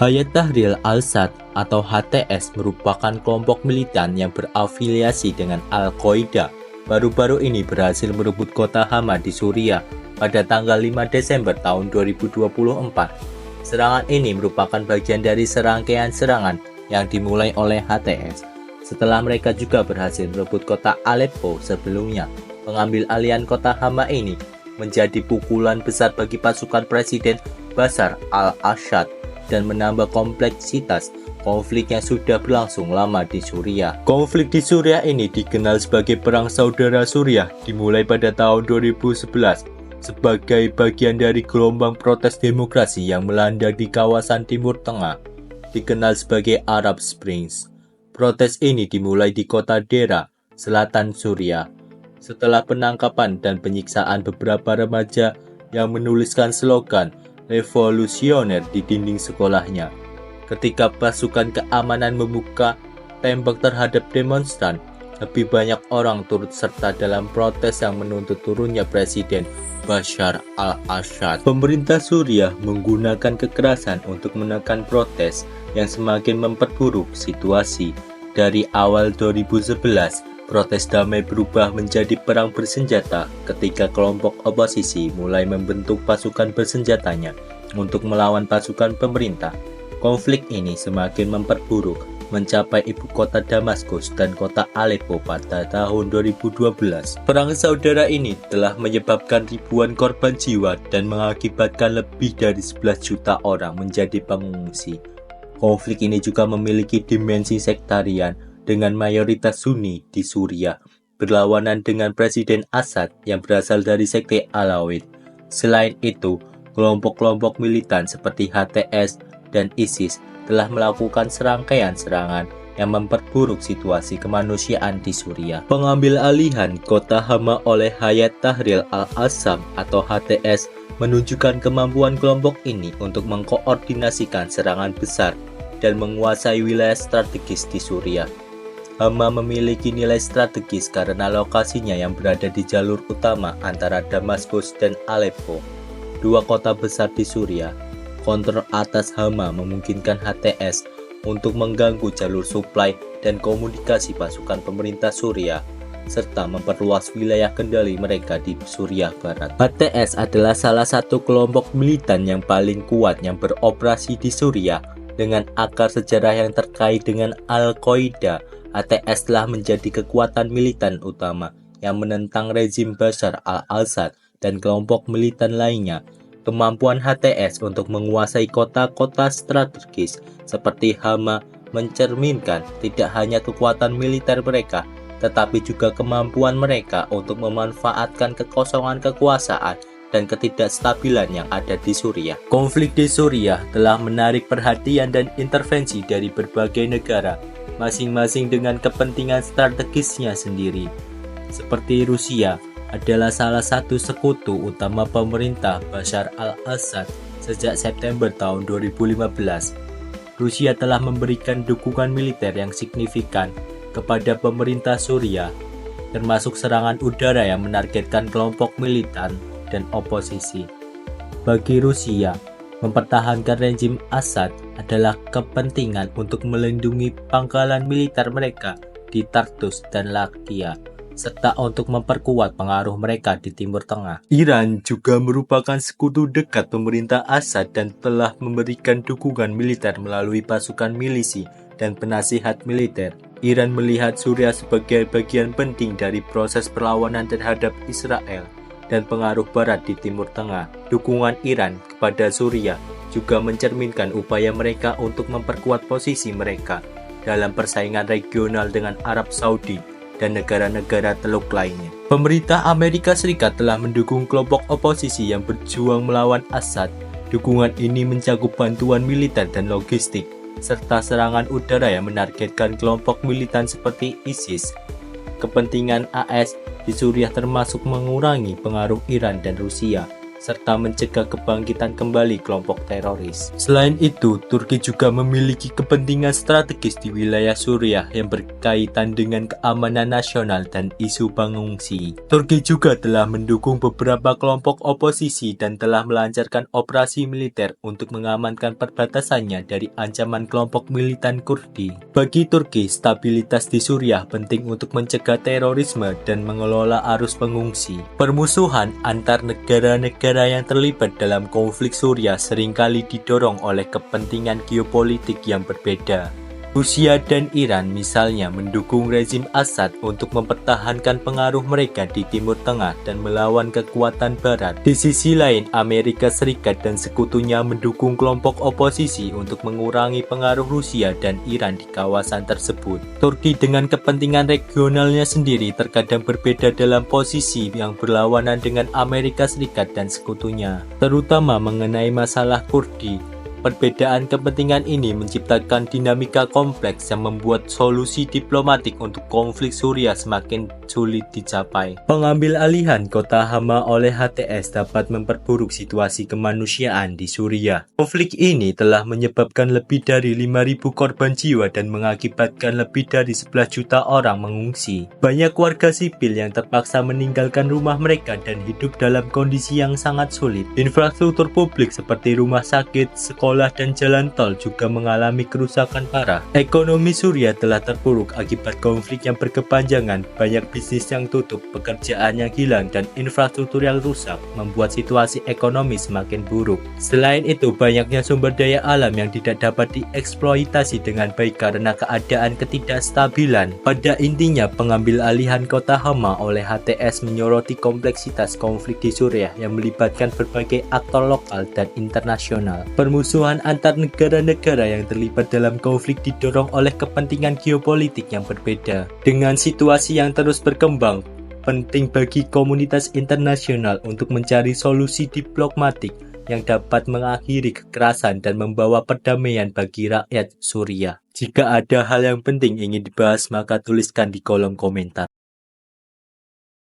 Hayat Tahrir al-Sham atau HTS merupakan kelompok militan yang berafiliasi dengan Al-Qaeda. Baru-baru ini berhasil merebut kota Hama di Suriah pada tanggal 5 Desember tahun 2024. Serangan ini merupakan bagian dari serangkaian serangan yang dimulai oleh HTS. Setelah mereka juga berhasil merebut kota Aleppo sebelumnya, pengambil alihan kota Hama ini menjadi pukulan besar bagi pasukan Presiden Bashar al-Assad dan menambah kompleksitas konflik yang sudah berlangsung lama di Suriah. Konflik di Suriah ini dikenal sebagai Perang Saudara Suriah, dimulai pada tahun 2011 sebagai bagian dari gelombang protes demokrasi yang melanda di kawasan Timur Tengah, dikenal sebagai Arab Springs. Protes ini dimulai di kota Dera, selatan Suriah, setelah penangkapan dan penyiksaan beberapa remaja yang menuliskan slogan revolusioner di dinding sekolahnya. Ketika pasukan keamanan membuka tembak terhadap demonstran, lebih banyak orang turut serta dalam protes yang menuntut turunnya Presiden Bashar al-Assad. Pemerintah Suriah menggunakan kekerasan untuk menekan protes yang semakin memperburuk situasi. Dari awal 2011, protes damai berubah menjadi perang bersenjata ketika kelompok oposisi mulai membentuk pasukan bersenjatanya untuk melawan pasukan pemerintah. Konflik ini semakin memperburuk, mencapai ibu kota Damaskus dan kota Aleppo pada tahun 2012. Perang saudara ini telah menyebabkan ribuan korban jiwa dan mengakibatkan lebih dari 11 juta orang menjadi pengungsi. Konflik ini juga memiliki dimensi sektarian, dengan mayoritas Sunni di Suriah berlawanan dengan Presiden Assad yang berasal dari sekte Alawid. Selain itu, kelompok-kelompok militan seperti HTS dan ISIS telah melakukan serangkaian serangan yang memperburuk situasi kemanusiaan di Suriah. Pengambil alihan kota Hama oleh Hayat Tahrir al-Sham atau HTS menunjukkan kemampuan kelompok ini untuk mengkoordinasikan serangan besar dan menguasai wilayah strategis di Suriah. Hama memiliki nilai strategis karena lokasinya yang berada di jalur utama antara Damaskus dan Aleppo, dua kota besar di Suriah. Kontrol atas Hama memungkinkan HTS untuk mengganggu jalur suplai dan komunikasi pasukan pemerintah Suriah, serta memperluas wilayah kendali mereka di Suriah Barat. HTS adalah salah satu kelompok militan yang paling kuat yang beroperasi di Suriah. Dengan akar sejarah yang terkait dengan Al-Qaeda, HTS telah menjadi kekuatan militan utama yang menentang rezim Bashar al-Assad dan kelompok militan lainnya. Kemampuan HTS untuk menguasai kota-kota strategis seperti Hama mencerminkan tidak hanya kekuatan militer mereka, tetapi juga kemampuan mereka untuk memanfaatkan kekosongan kekuasaan dan ketidakstabilan yang ada di Suriah. Konflik di Suriah telah menarik perhatian dan intervensi dari berbagai negara, masing-masing dengan kepentingan strategisnya sendiri. Seperti Rusia adalah salah satu sekutu utama pemerintah Bashar al-Assad sejak September tahun 2015. Rusia telah memberikan dukungan militer yang signifikan kepada pemerintah Suriah, termasuk serangan udara yang menargetkan kelompok militan dan oposisi. Bagi Rusia, mempertahankan rezim Assad adalah kepentingan untuk melindungi pangkalan militer mereka di Tartus dan Latakia, serta untuk memperkuat pengaruh mereka di Timur Tengah. Iran juga merupakan sekutu dekat pemerintah Assad dan telah memberikan dukungan militer melalui pasukan milisi dan penasihat militer. Iran melihat Suriah sebagai bagian penting dari proses perlawanan terhadap Israel dan pengaruh Barat di Timur Tengah. Dukungan Iran kepada Suriah juga mencerminkan upaya mereka untuk memperkuat posisi mereka dalam persaingan regional dengan Arab Saudi dan negara-negara Teluk lainnya. Pemerintah Amerika Serikat telah mendukung kelompok oposisi yang berjuang melawan Assad. Dukungan ini mencakup bantuan militer dan logistik, serta serangan udara yang menargetkan kelompok militan seperti ISIS. Kepentingan AS di Suriah termasuk mengurangi pengaruh Iran dan Rusia, serta mencegah kebangkitan kembali kelompok teroris. Selain itu, Turki juga memiliki kepentingan strategis di wilayah Suriah yang berkaitan dengan keamanan nasional dan isu pengungsi. Turki juga telah mendukung beberapa kelompok oposisi dan telah melancarkan operasi militer untuk mengamankan perbatasannya dari ancaman kelompok militan Kurdi. Bagi Turki, stabilitas di Suriah penting untuk mencegah terorisme dan mengelola arus pengungsi. Permusuhan antar negara-negara yang terlibat dalam konflik Suriah seringkali didorong oleh kepentingan geopolitik yang berbeda. Rusia dan Iran misalnya mendukung rezim Assad untuk mempertahankan pengaruh mereka di Timur Tengah dan melawan kekuatan Barat. Di sisi lain, Amerika Serikat dan sekutunya mendukung kelompok oposisi untuk mengurangi pengaruh Rusia dan Iran di kawasan tersebut. Turki dengan kepentingan regionalnya sendiri terkadang berbeda dalam posisi yang berlawanan dengan Amerika Serikat dan sekutunya, terutama mengenai masalah Kurdi. Perbedaan kepentingan ini menciptakan dinamika kompleks yang membuat solusi diplomatik untuk konflik Suriah semakin sulit dicapai. Pengambil alihan kota Hama oleh HTS dapat memperburuk situasi kemanusiaan di Suriah. Konflik ini telah menyebabkan lebih dari 5.000 korban jiwa dan mengakibatkan lebih dari 11 juta orang mengungsi. Banyak warga sipil yang terpaksa meninggalkan rumah mereka dan hidup dalam kondisi yang sangat sulit. Infrastruktur publik seperti rumah sakit, sekolah, dan jalan tol juga mengalami kerusakan parah. Ekonomi Suriah telah terpuruk akibat konflik yang berkepanjangan. Banyak bisnis yang tutup, pekerjaan yang hilang, dan infrastruktur yang rusak membuat situasi ekonomi semakin buruk. Selain itu, banyaknya sumber daya alam yang tidak dapat dieksploitasi dengan baik karena keadaan ketidakstabilan. Pada intinya, pengambil alihan kota Hama oleh HTS menyoroti kompleksitas konflik di Suriah yang melibatkan berbagai aktor lokal dan internasional. Permusuhan antar negara-negara yang terlibat dalam konflik didorong oleh kepentingan geopolitik yang berbeda. Dengan situasi yang terus berkembang, penting bagi komunitas internasional untuk mencari solusi diplomatik yang dapat mengakhiri kekerasan dan membawa perdamaian bagi rakyat Suriah. Jika ada hal yang penting ingin dibahas, maka tuliskan di kolom komentar.